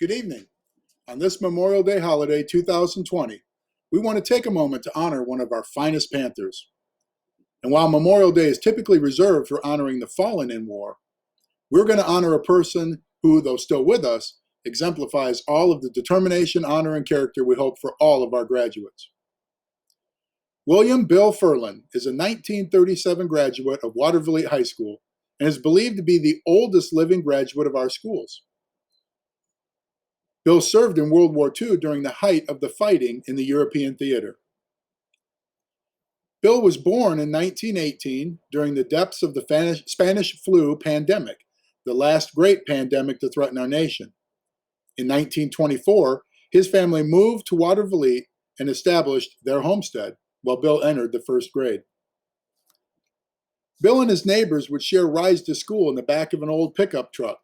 Good evening. On this Memorial Day holiday 2020, we want to take a moment to honor one of our finest Panthers. And while Memorial Day is typically reserved for honoring the fallen in war, we're going to honor a person who, though still with us, exemplifies all of the determination, honor, and character we hope for all of our graduates. William Bill Furlan is a 1937 graduate of Watervliet High School and is believed to be the oldest living graduate of our schools. Bill served in World War II during the height of the fighting in the European theater. Bill was born in 1918 during the depths of the Spanish flu pandemic, the last great pandemic to threaten our nation. In 1924, his family moved to Watervliet and established their homestead while Bill entered the first grade. Bill and his neighbors would share rides to school in the back of an old pickup truck.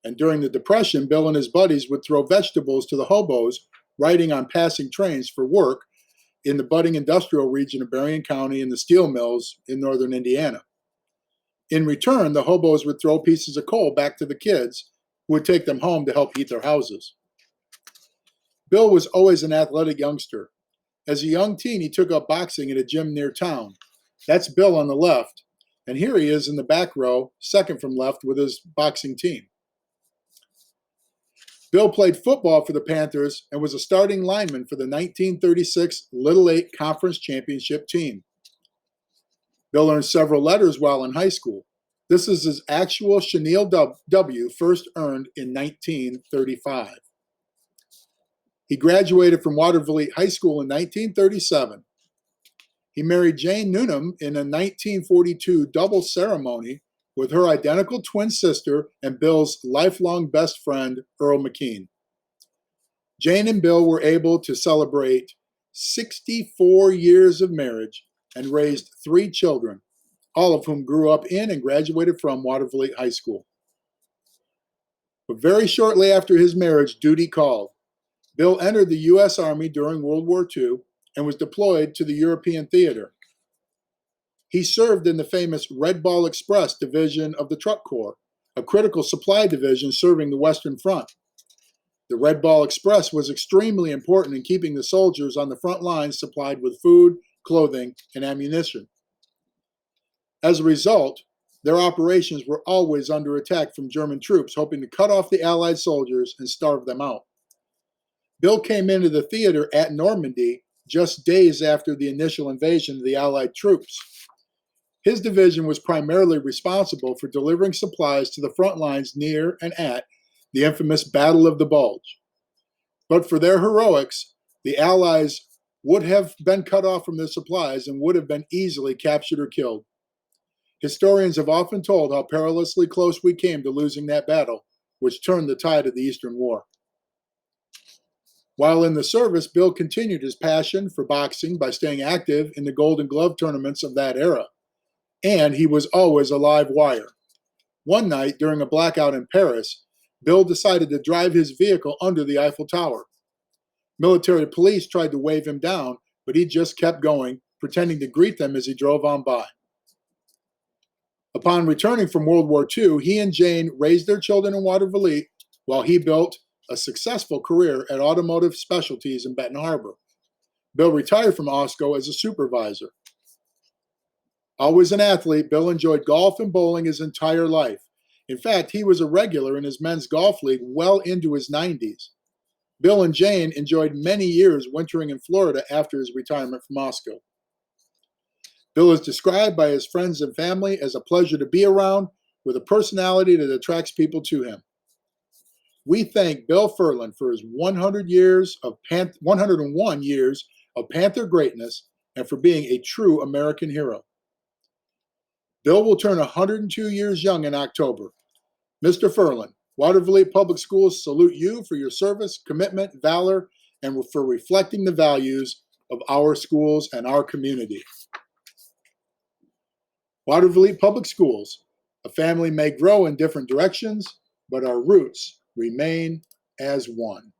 And during the Depression, Bill and his buddies would throw vegetables to the hobos riding on passing trains for work in the budding industrial region of Berrien County and the steel mills in northern Indiana. In return, the hobos would throw pieces of coal back to the kids who would take them home to help heat their houses. Bill was always an athletic youngster. As a young teen, he took up boxing at a gym near town. That's Bill on the left, and here he is in the back row, second from left, with his boxing team. Bill played football for the Panthers and was a starting lineman for the 1936 Little 8 Conference Championship team. Bill earned several letters while in high school. This is his actual chenille W, first earned in 1935. He graduated from Watervliet High School in 1937. He married Jane Newnham in a 1942 double ceremony with her identical twin sister and Bill's lifelong best friend, Earl McKean. Jane and Bill were able to celebrate 64 years of marriage and raised 3 children, all of whom grew up in and graduated from Watervliet High School. But very shortly after his marriage, duty called. Bill entered the U.S. Army during World War II and was deployed to the European theater. He served in the famous Red Ball Express division of the Truck Corps, a critical supply division serving the Western Front. The Red Ball Express was extremely important in keeping the soldiers on the front lines supplied with food, clothing, and ammunition. As a result, their operations were always under attack from German troops, hoping to cut off the Allied soldiers and starve them out. Bill came into the theater at Normandy just days after the initial invasion of the Allied troops. His division was primarily responsible for delivering supplies to the front lines near and at the infamous Battle of the Bulge. But for their heroics, the Allies would have been cut off from their supplies and would have been easily captured or killed. Historians have often told how perilously close we came to losing that battle, which turned the tide of the Eastern War. While in the service, Bill continued his passion for boxing by staying active in the Golden Glove tournaments of that era. And he was always a live wire. One night, during a blackout in Paris, Bill decided to drive his vehicle under the Eiffel Tower. Military police tried to wave him down, but he just kept going, pretending to greet them as he drove on by. Upon returning from World War II, he and Jane raised their children in Watervliet while he built a successful career at Automotive Specialties in Benton Harbor. Bill retired from OSCO as a supervisor. Always an athlete, Bill enjoyed golf and bowling his entire life. In fact, he was a regular in his men's golf league well into his 90s. Bill and Jane enjoyed many years wintering in Florida after his retirement from OSCO. Bill is described by his friends and family as a pleasure to be around, with a personality that attracts people to him. We thank Bill Furlan for his 101 years of Panther greatness and for being a true American hero. Bill will turn 102 years young in October. Mr. Furlan, Watervliet Public Schools salute you for your service, commitment, valor, and for reflecting the values of our schools and our community. Watervliet Public Schools, a family may grow in different directions, but our roots remain as one.